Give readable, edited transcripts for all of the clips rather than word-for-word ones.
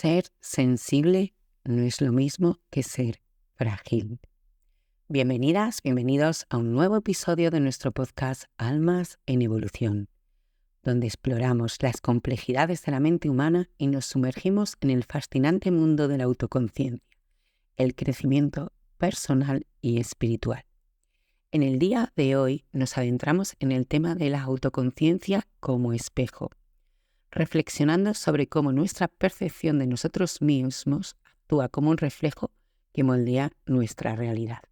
Ser sensible no es lo mismo que ser frágil. Bienvenidas, bienvenidos a un nuevo episodio de nuestro podcast Almas en Evolución, donde exploramos las complejidades de la mente humana y nos sumergimos en el fascinante mundo de la autoconciencia, el crecimiento personal y espiritual. En el día de hoy nos adentramos en el tema de la autoconciencia como espejo, reflexionando sobre cómo nuestra percepción de nosotros mismos actúa como un reflejo que moldea nuestra realidad.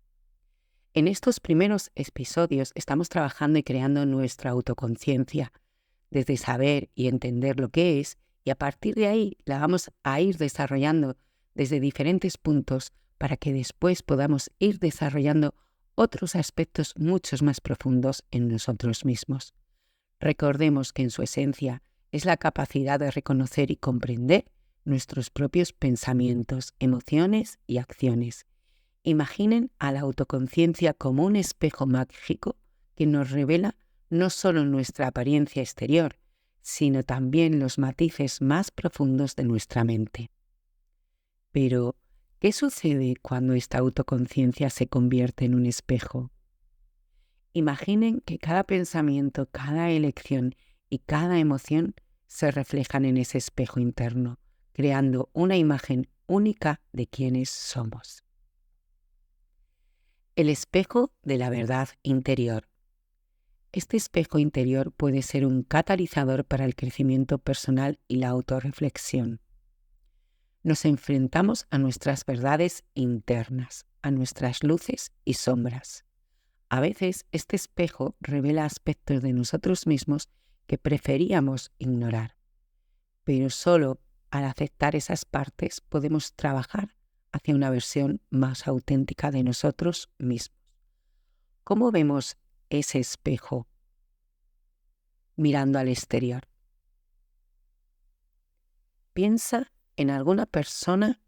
En estos primeros episodios estamos trabajando y creando nuestra autoconciencia, desde saber y entender lo que es, y a partir de ahí la vamos a ir desarrollando desde diferentes puntos para que después podamos ir desarrollando otros aspectos mucho más profundos en nosotros mismos. Recordemos que en su esencia es la capacidad de reconocer y comprender nuestros propios pensamientos, emociones y acciones. Imaginen a la autoconciencia como un espejo mágico que nos revela no solo nuestra apariencia exterior, sino también los matices más profundos de nuestra mente. Pero, ¿qué sucede cuando esta autoconciencia se convierte en un espejo? Imaginen que cada pensamiento, cada elección y cada emoción se reflejan en ese espejo interno, creando una imagen única de quiénes somos. El espejo de la verdad interior. Este espejo interior puede ser un catalizador para el crecimiento personal y la autorreflexión. Nos enfrentamos a nuestras verdades internas, a nuestras luces y sombras. A veces este espejo revela aspectos de nosotros mismos que preferíamos ignorar, pero solo al aceptar esas partes podemos trabajar hacia una versión más auténtica de nosotros mismos. ¿Cómo vemos ese espejo mirando al exterior? Piensa en alguna persona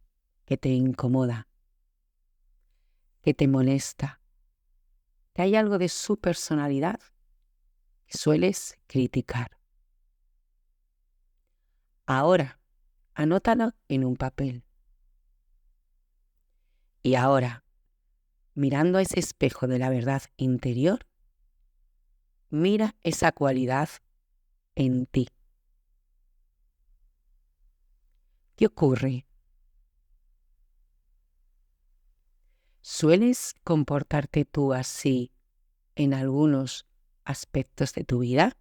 que te incomoda, que te molesta, que hay algo de su personalidad que sueles criticar. Ahora, anótalo en un papel. Y ahora, mirando a ese espejo de la verdad interior, mira esa cualidad en ti. ¿Qué ocurre? ¿Sueles comportarte tú así en algunos aspectos de tu vida?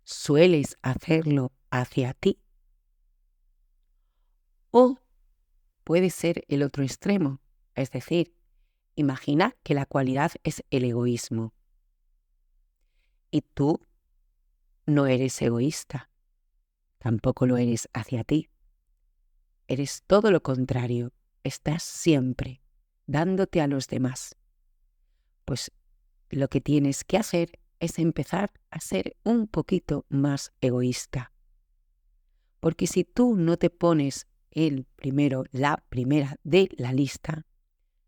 ¿Sueles hacerlo hacia ti? O puede ser el otro extremo, es decir, imagina que la cualidad es el egoísmo. Y tú no eres egoísta, tampoco lo eres hacia ti. Eres todo lo contrario, estás siempre dándote a los demás. Pues lo que tienes que hacer es empezar a ser un poquito más egoísta. Porque si tú no te pones el primero, la primera de la lista,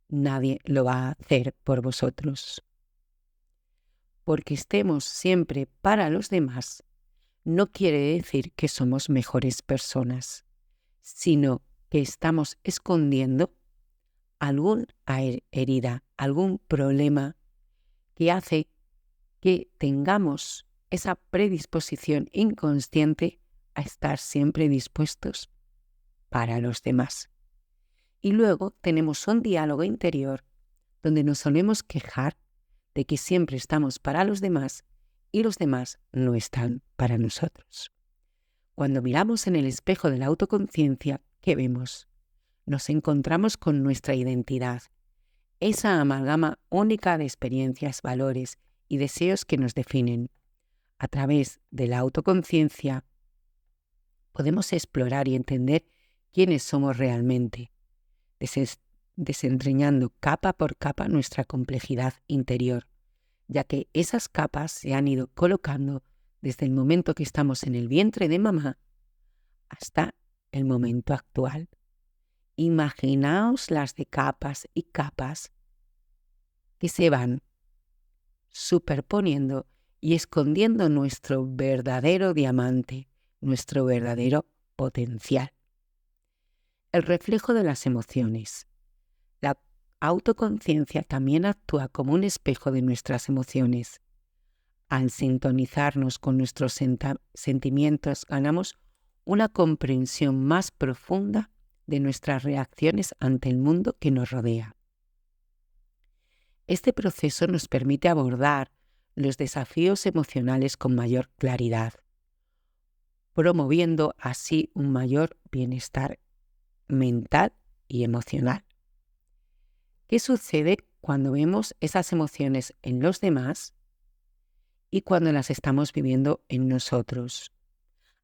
nadie lo va a hacer por vosotros. Porque estemos siempre para los demás, no quiere decir que somos mejores personas, sino que estamos escondiendo alguna herida, algún problema que hace que tengamos esa predisposición inconsciente a estar siempre dispuestos para los demás. Y luego tenemos un diálogo interior donde nos solemos quejar de que siempre estamos para los demás y los demás no están para nosotros. Cuando miramos en el espejo de la autoconciencia, ¿qué vemos? Nos encontramos con nuestra identidad, esa amalgama única de experiencias, valores y deseos que nos definen. A través de la autoconciencia podemos explorar y entender quiénes somos realmente, desentrañando capa por capa nuestra complejidad interior, ya que esas capas se han ido colocando desde el momento que estamos en el vientre de mamá hasta el momento actual. Imaginaos las de capas y capas que se van superponiendo y escondiendo nuestro verdadero diamante, nuestro verdadero potencial. El reflejo de las emociones. La autoconciencia también actúa como un espejo de nuestras emociones. Al sintonizarnos con nuestros sentimientos, ganamos una comprensión más profunda de nuestras reacciones ante el mundo que nos rodea. Este proceso nos permite abordar los desafíos emocionales con mayor claridad, promoviendo así un mayor bienestar mental y emocional. ¿Qué sucede cuando vemos esas emociones en los demás y cuando las estamos viviendo en nosotros?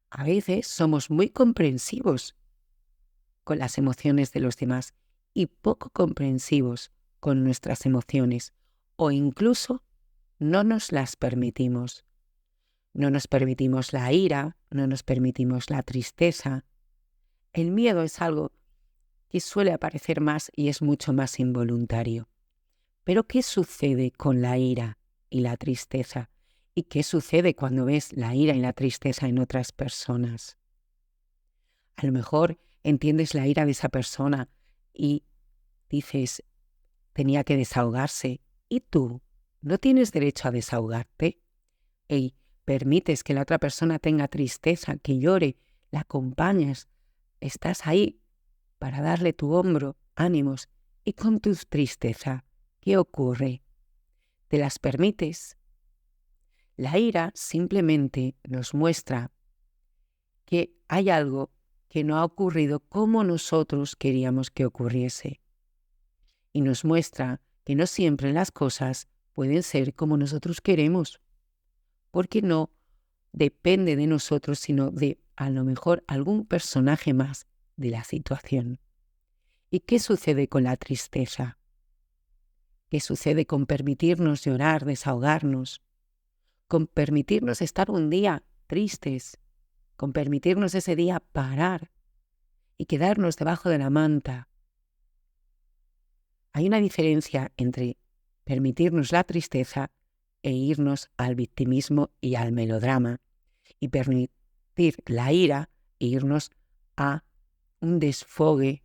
A veces somos muy comprensivos con las emociones de los demás y poco comprensivos con nuestras emociones, o incluso no nos las permitimos. No nos permitimos la ira, no nos permitimos la tristeza. El miedo es algo que suele aparecer más y es mucho más involuntario. Pero ¿qué sucede con la ira y la tristeza? ¿Y qué sucede cuando ves la ira y la tristeza en otras personas? A lo mejor entiendes la ira de esa persona y dices, tenía que desahogarse. ¿Y tú? ¿No tienes derecho a desahogarte? Y permites que la otra persona tenga tristeza, que llore, la acompañas, estás ahí para darle tu hombro, ánimos. Y con tu tristeza, ¿qué ocurre? ¿Te las permites? La ira simplemente nos muestra que hay algo que no ha ocurrido como nosotros queríamos que ocurriese. Y nos muestra que no siempre las cosas pueden ser como nosotros queremos, porque no depende de nosotros, sino de a lo mejor algún personaje más de la situación. ¿Y qué sucede con la tristeza? ¿Qué sucede con permitirnos llorar, desahogarnos? Con permitirnos estar un día tristes, con permitirnos ese día parar y quedarnos debajo de la manta. Hay una diferencia entre permitirnos la tristeza e irnos al victimismo y al melodrama, y permitir la ira e irnos a un desfogue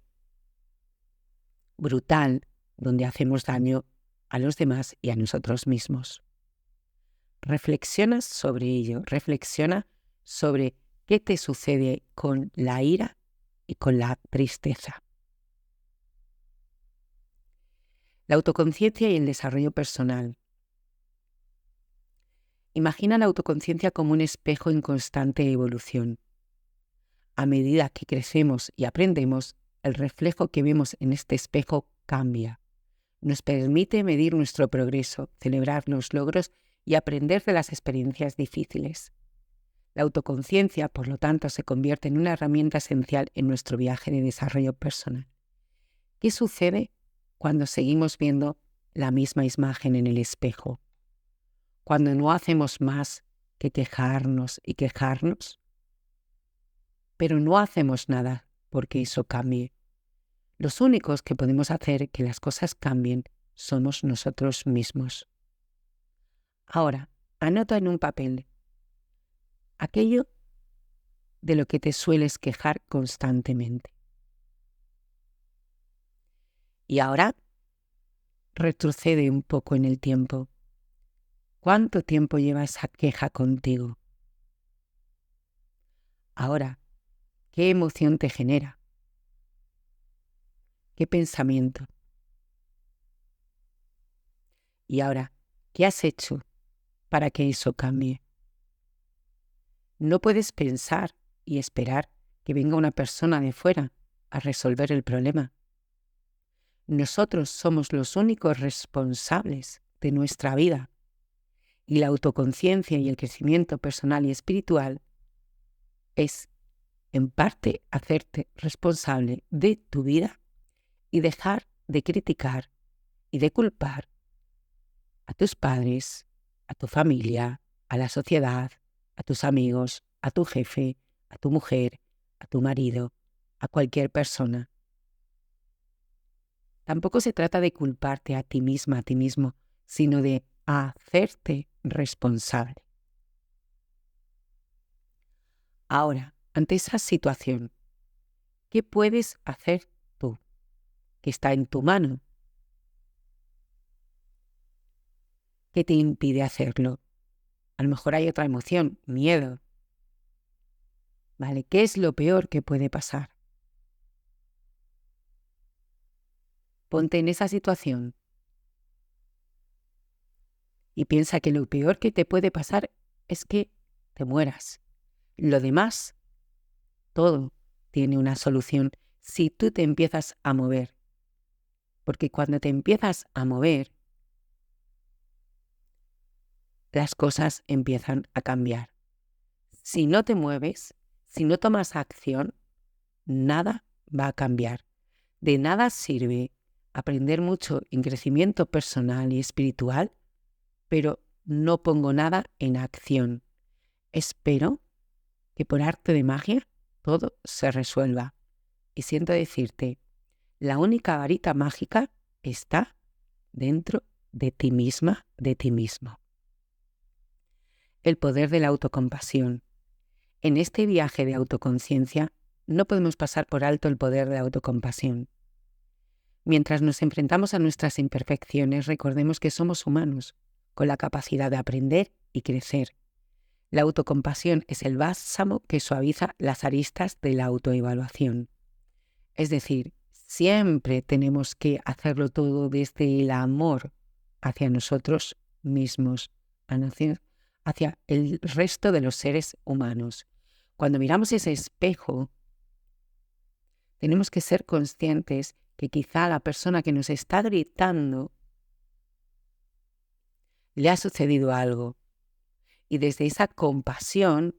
brutal donde hacemos daño a los demás y a nosotros mismos. Reflexiona sobre ello, reflexiona sobre qué te sucede con la ira y con la tristeza. La autoconciencia y el desarrollo personal. Imagina la autoconciencia como un espejo en constante evolución. A medida que crecemos y aprendemos, el reflejo que vemos en este espejo cambia. Nos permite medir nuestro progreso, celebrar los logros y aprender de las experiencias difíciles. La autoconciencia, por lo tanto, se convierte en una herramienta esencial en nuestro viaje de desarrollo personal. ¿Qué sucede cuando seguimos viendo la misma imagen en el espejo? Cuando no hacemos más que quejarnos y quejarnos, pero no hacemos nada porque eso cambie. Los únicos que podemos hacer que las cosas cambien somos nosotros mismos. Ahora, anota en un papel aquello de lo que te sueles quejar constantemente. Y ahora, retrocede un poco en el tiempo. ¿Cuánto tiempo lleva esa queja contigo? Ahora, ¿qué emoción te genera? ¿Qué pensamiento? Y ahora, ¿qué has hecho para que eso cambie? No puedes pensar y esperar que venga una persona de fuera a resolver el problema. Nosotros somos los únicos responsables de nuestra vida. Y la autoconciencia y el crecimiento personal y espiritual es, en parte, hacerte responsable de tu vida y dejar de criticar y de culpar a tus padres, a tu familia, a la sociedad, a tus amigos, a tu jefe, a tu mujer, a tu marido, a cualquier persona. Tampoco se trata de culparte a ti misma, a ti mismo, sino de hacerte responsable. Ahora, ante esa situación, ¿qué puedes hacer tú? ¿Qué está en tu mano? ¿Qué te impide hacerlo? A lo mejor hay otra emoción, miedo. ¿Vale? ¿Qué es lo peor que puede pasar? Ponte en esa situación y piensa que lo peor que te puede pasar es que te mueras. Lo demás, todo tiene una solución si tú te empiezas a mover. Porque cuando te empiezas a mover, las cosas empiezan a cambiar. Si no te mueves, si no tomas acción, nada va a cambiar. De nada sirve aprender mucho en crecimiento personal y espiritual, pero no pongo nada en acción. Espero que por arte de magia todo se resuelva. Y siento decirte, la única varita mágica está dentro de ti misma, de ti mismo. El poder de la autocompasión. En este viaje de autoconciencia no podemos pasar por alto el poder de la autocompasión. Mientras nos enfrentamos a nuestras imperfecciones, recordemos que somos humanos, con la capacidad de aprender y crecer. La autocompasión es el bálsamo que suaviza las aristas de la autoevaluación. Es decir, siempre tenemos que hacerlo todo desde el amor hacia nosotros mismos, hacia el resto de los seres humanos. Cuando miramos ese espejo, tenemos que ser conscientes que quizá la persona que nos está gritando le ha sucedido algo. Y desde esa compasión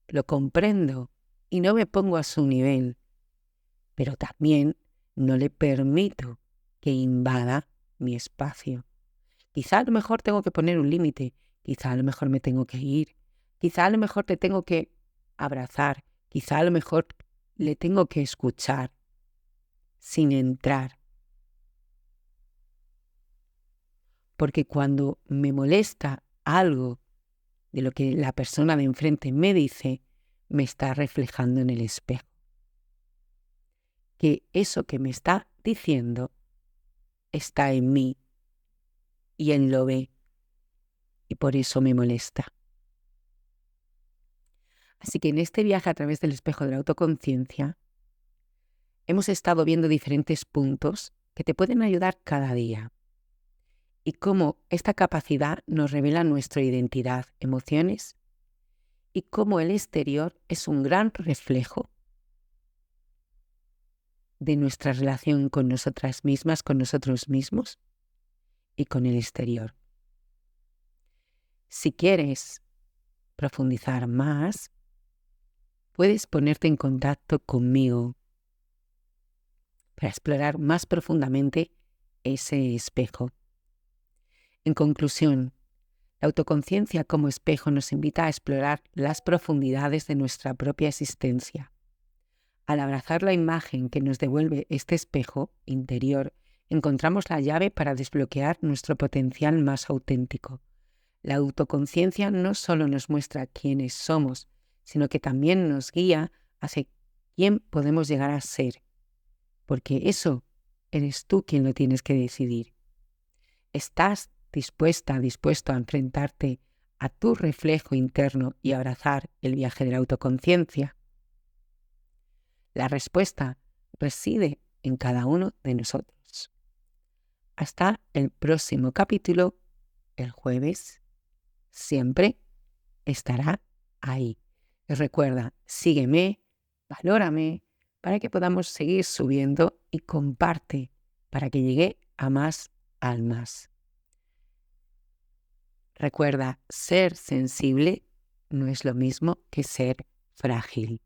lo comprendo y no me pongo a su nivel, pero también no le permito que invada mi espacio. Quizá a lo mejor tengo que poner un límite, quizá a lo mejor me tengo que ir, quizá a lo mejor te tengo que abrazar, quizá a lo mejor le tengo que escuchar sin entrar. Porque cuando me molesta algo de lo que la persona de enfrente me dice, me está reflejando en el espejo. Que eso que me está diciendo está en mí y él lo ve y por eso me molesta. Así que en este viaje a través del espejo de la autoconciencia hemos estado viendo diferentes puntos que te pueden ayudar cada día y cómo esta capacidad nos revela nuestra identidad, emociones y cómo el exterior es un gran reflejo de nuestra relación con nosotras mismas, con nosotros mismos y con el exterior. Si quieres profundizar más, puedes ponerte en contacto conmigo para explorar más profundamente ese espejo. En conclusión, la autoconciencia como espejo nos invita a explorar las profundidades de nuestra propia existencia. Al abrazar la imagen que nos devuelve este espejo interior, encontramos la llave para desbloquear nuestro potencial más auténtico. La autoconciencia no solo nos muestra quiénes somos, sino que también nos guía hacia quién podemos llegar a ser, porque eso eres tú quien lo tienes que decidir. ¿Estás dispuesto a enfrentarte a tu reflejo interno y abrazar el viaje de la autoconciencia? La respuesta reside en cada uno de nosotros. Hasta el próximo capítulo, el jueves, siempre estará ahí. Y recuerda, sígueme, valórame, para que podamos seguir subiendo y comparte para que llegue a más almas. Recuerda, ser sensible no es lo mismo que ser frágil.